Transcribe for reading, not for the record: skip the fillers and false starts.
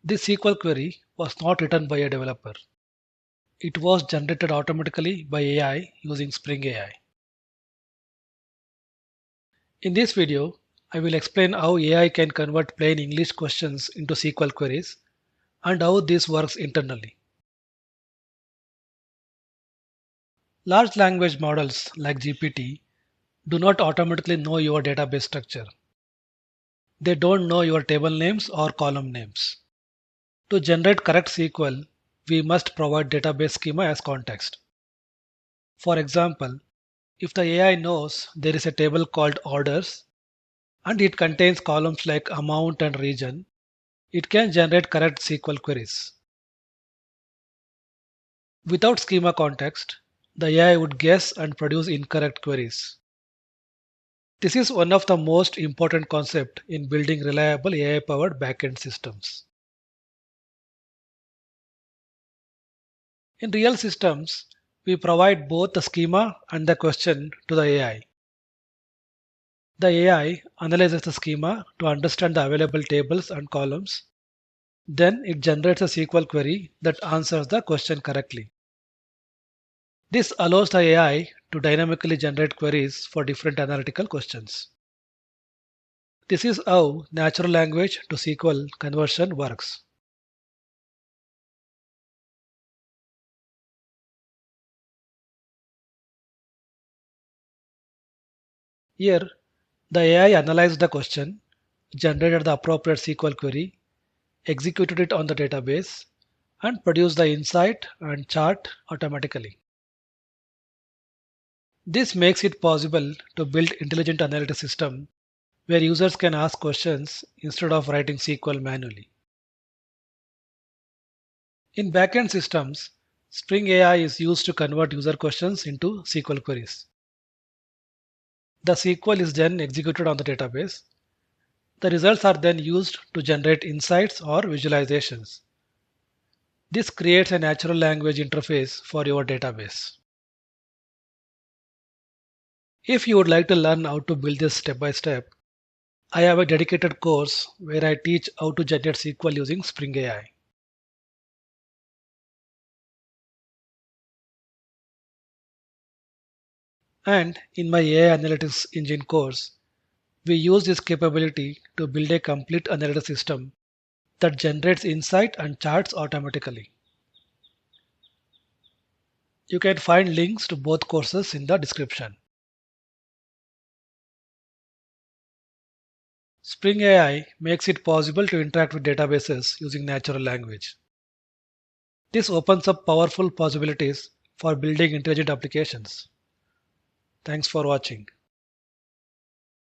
This SQL query was not written by a developer. It was generated automatically by AI using Spring AI. In this video, I will explain how AI can convert plain English questions into SQL queries and how this works internally. Large language models like GPT do not automatically know your database structure. They don't know your table names or column names. To generate correct SQL, we must provide database schema as context. For example, if the AI knows there is a table called orders and it contains columns like amount and region, it can generate correct SQL queries. Without schema context, the AI would guess and produce incorrect queries. This is one of the most important concepts in building reliable AI-powered backend systems. In real systems, we provide both the schema and the question to the AI. The AI analyzes the schema to understand the available tables and columns. Then it generates a SQL query that answers the question correctly. This allows the AI to dynamically generate queries for different analytical questions. This is how natural language to SQL conversion works. Here, the AI analyzed the question, generated the appropriate SQL query, executed it on the database, and produced the insight and chart automatically. This makes it possible to build intelligent analytics system where users can ask questions instead of writing SQL manually. In backend systems, Spring AI is used to convert user questions into SQL queries. The SQL is then executed on the database. The results are then used to generate insights or visualizations. This creates a natural language interface for your database. If you would like to learn how to build this step by step, I have a dedicated course where I teach how to generate SQL using Spring AI. And in my AI Analytics Engine course, we use this capability to build a complete analytics system that generates insight and charts automatically. You can find links to both courses in the description. Spring AI makes it possible to interact with databases using natural language. This opens up powerful possibilities for building intelligent applications. Thanks for watching.